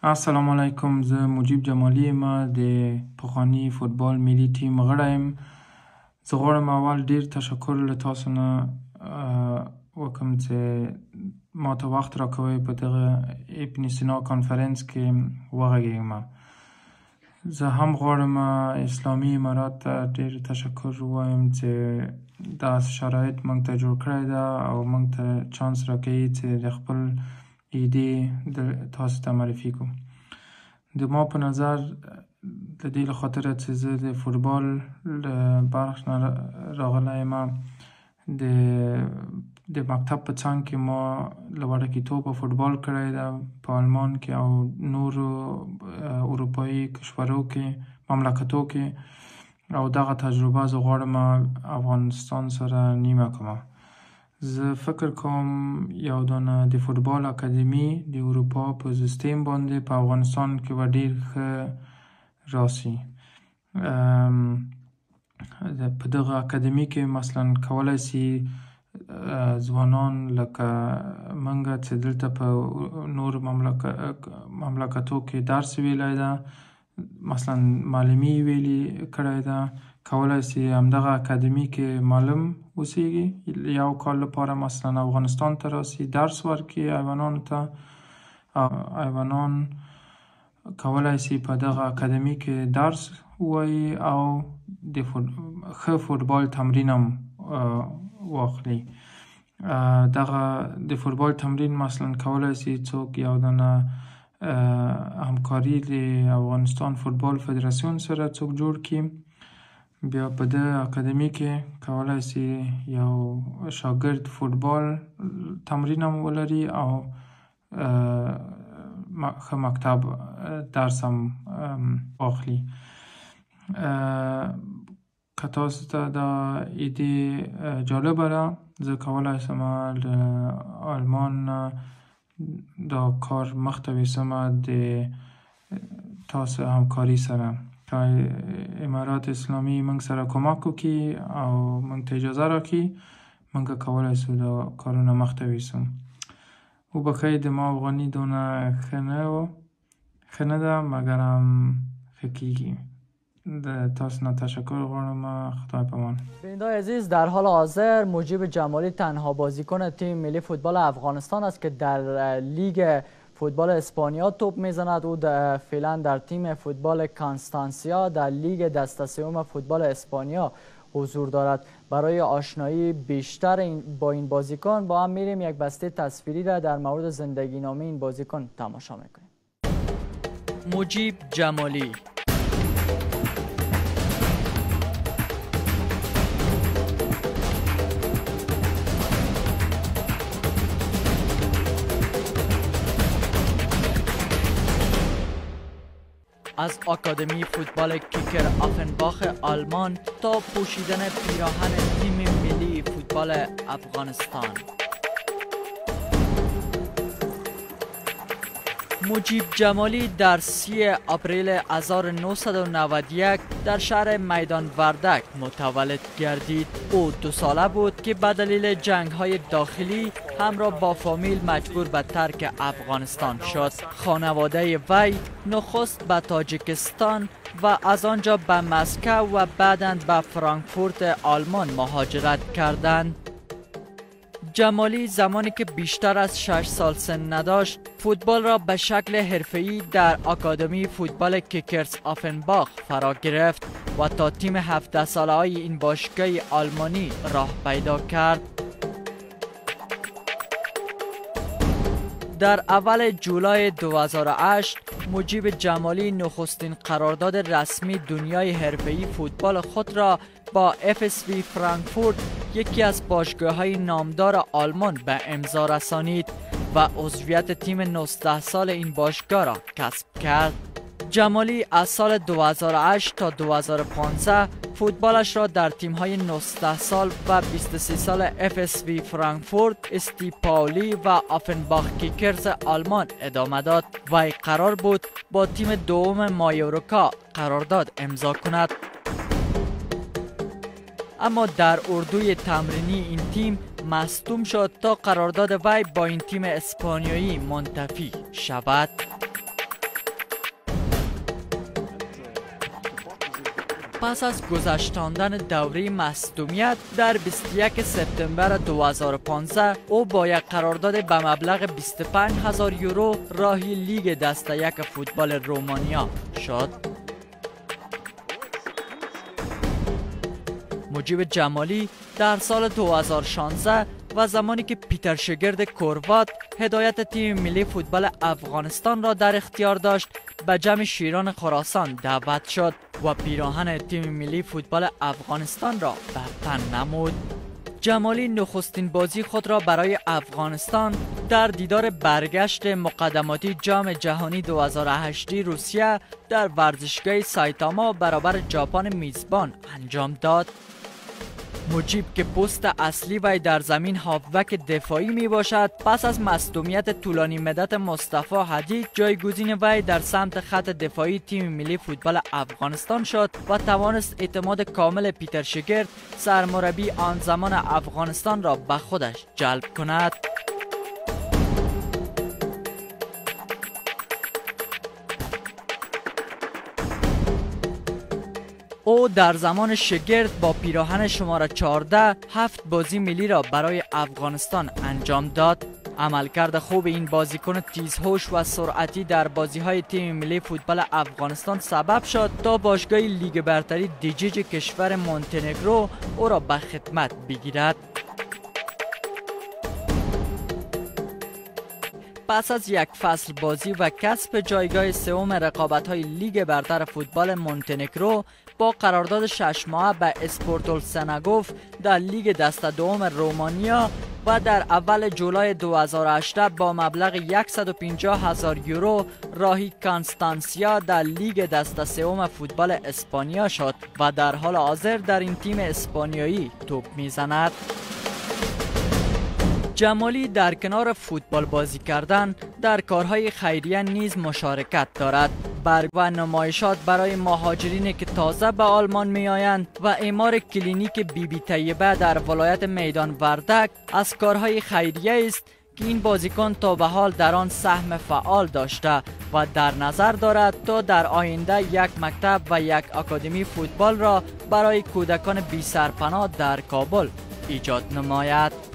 السلام علیکم. زه مجیب جمالی ما د پخوانی فوتبال ملي ټیم غړی یم. زه غواړم اول ډیر تشکر له تاسو نه وکړم چې ما ته وخت راکوئ په دغه ابن سینا کانفرنس کې وغږیږم. زه هم غواړم اسلامي امارات ته ډیر تشکر ووایم چې دا شرایط موږ ته جوړ کړی ده او موږ ته چانس راکوي چې د خپل ایدې تاسو ته معرفي کوم. د ما په نظر د دې له خاطره چې زه د فوتبال له برخ نه راغلی یم، د مکتب په څنګ کې ما له وړکیتوبه فوتبال کړی ده په آلمان کې او نورو اروپایي کشورو کې مملکتو کې، او دغه تجربه زه غواړم افغانستان سره نیمه کړم. زه فکر کوم یو دانه د فوتبال اکاډمي د اروپا په سیستم باندې په افغانستان کې به ډیر ښه راسي. په دغه اکاډمي کې مثلا کولی سي ځوانان لکه منګه چې دلته په نور مملکتو کې درس ویلی ده، مثلا معلمي ویلي کړی ده، کولی سي همدغه اکاډمي کې معلم اوسیږي، یو کال لپاره مثلا افغانستان ته راسي، درس ورکړي ایوانانو ته. ایوانان کولی سي په دغه اکاډمي کې درس ووایي او د ښه فوتبال تمرین هم واخلي. دغه د فوتبال تمرین مثلا کولی سي څوک یو دانه همکاري د افغانستان فوتبال فدراسیون سره څوک جوړ کړي، بیا په دې اکاډمي کې کولی سي یو شاګرد فوتبال تمرین هم ولري او ښه مکتب درس هم واخلي. که تاسو ته دا ایده جالبه ده، زه کولی سم له آلمان دا کار مخته یوسم د تاسو همکاري سره. که امارات اسلامي موږ سره کمک وکړي او موږ ته اجازه راکړي، موږ کولی سو دا کارونه مخته یوسم. وبښئ د ما افغاني دونه ښه نه ده، مګر هم ښه کیږي. د تاسو نه تشکر غواړم. خدای پامان. بیننده‌های عزیز، در حال حاضر مجیب جمالی تنها بازیکن تیم ملی فوتبال افغانستان است که در لیگ فوتبال اسپانیا توپ میزند. او فعلا در تیم فوتبال کانستانسیا در لیگ دسته سوم فوتبال اسپانیا حضور دارد. برای آشنایی بیشتر با این بازیکن با هم میریم یک بسته تصویری را در مورد زندگی نامه این بازیکن تماشا میکنیم. مجیب جمالی از آکادمی فوتبال کیکر آفنباخ آلمان تا پوشیدن پیراهن تیم ملی فوتبال افغانستان. مجیب جمالی در 30 آپریل 1991 در شهر میدان وردک متولد گردید. او 2 ساله بود که به دلیل جنگ‌های داخلی همراه با فامیل مجبور به ترک افغانستان شد. خانواده وی نخست به تاجیکستان و از آنجا به مسکو و بعداً به فرانکفورت آلمان مهاجرت کردند. جمالی زمانی که بیشتر از 6 سال سن نداشت، فوتبال را به شکل حرفه‌ای در آکادمی فوتبال کیکرز آفنباخ فرا گرفت و تا تیم 17 ساله های این باشگاه آلمانی راه پیدا کرد. در اول جولای 2008 مجیب جمالی نخستین قرارداد رسمی دنیای حرفه‌ای فوتبال خود را با FSV فرانکفورت، یکی از باشگاه‌های نامدار آلمان، به امضا رسانید و عضویت تیم 19 سال این باشگاه را کسب کرد. جمالی از سال 2008 تا 2015 فوتبالش را در تیم‌های 19 سال و 23 سال FSV فرانکفورت، استی پاولی و آفنباخ کیکرز آلمان ادامه داد و قرار بود با تیم دوم مایورکا قرارداد امضا کند. اما در اردوی تمرینی این تیم مصدوم شد تا قرارداد وی با این تیم اسپانیایی منتفی شود. پس از گذشتاندن دوره مصدومیت در 21 سپتامبر 2015 او با یک قرارداد به مبلغ 25,000 یورو راهی لیگ دسته یک فوتبال رومانیا شد. مجیب جمالی در سال 2016 و زمانی که پیتر شگرد کوروات هدایت تیم ملی فوتبال افغانستان را در اختیار داشت به جمع شیران خراسان دعوت شد و پیراهن تیم ملی فوتبال افغانستان را بر تن نمود. جمالی نخستین بازی خود را برای افغانستان در دیدار برگشت مقدماتی جام جهانی 2008 روسیه در ورزشگاه سایتاما برابر ژاپن میزبان انجام داد. مجیب که پست اصلی وی در زمین هافبک دفاعی می باشد، پس از مصدومیت طولانی مدت مصطفی هدی جایگزین وی در سمت خط دفاعی تیم ملی فوتبال افغانستان شد و توانست اعتماد کامل پیتر شگرد سرمربی آن زمان افغانستان را به خودش جلب کند. او در زمان شگرد با پیراهن شماره 14 7 بازی ملی را برای افغانستان انجام داد. عملکرد خوب این بازیکن تیزهوش و سرعتی در بازی‌های تیم ملی فوتبال افغانستان سبب شد تا باشگاه لیگ برتری دیجیج کشور مونتنگرو او را به خدمت بگیرد. پس از یک فصل بازی و کسب جایگاه سوم رقابت‌های لیگ برتر فوتبال مونتنگرو با قرارداد 6 ماهه به اسپورتول سنگوف در لیگ دسته دوم رومانیا و در اول جولای 2018 با مبلغ 150,000 یورو راهی کانستانسیا در لیگ دسته سوم فوتبال اسپانیا شد و در حال حاضر در این تیم اسپانیایی توپ میزند. جمالی در کنار فوتبال بازی کردن در کارهای خیریه نیز مشارکت دارد. برگ و نمایشات برای مهاجرین که تازه به آلمان می آیند و اعمار کلینیک بیبی طیبه در ولایت میدان وردک از کارهای خیریه است که این بازیکن تا به حال در آن سهم فعال داشته و در نظر دارد تا در آینده یک مکتب و یک آکادمی فوتبال را برای کودکان بی سرپناه در کابل ایجاد نماید.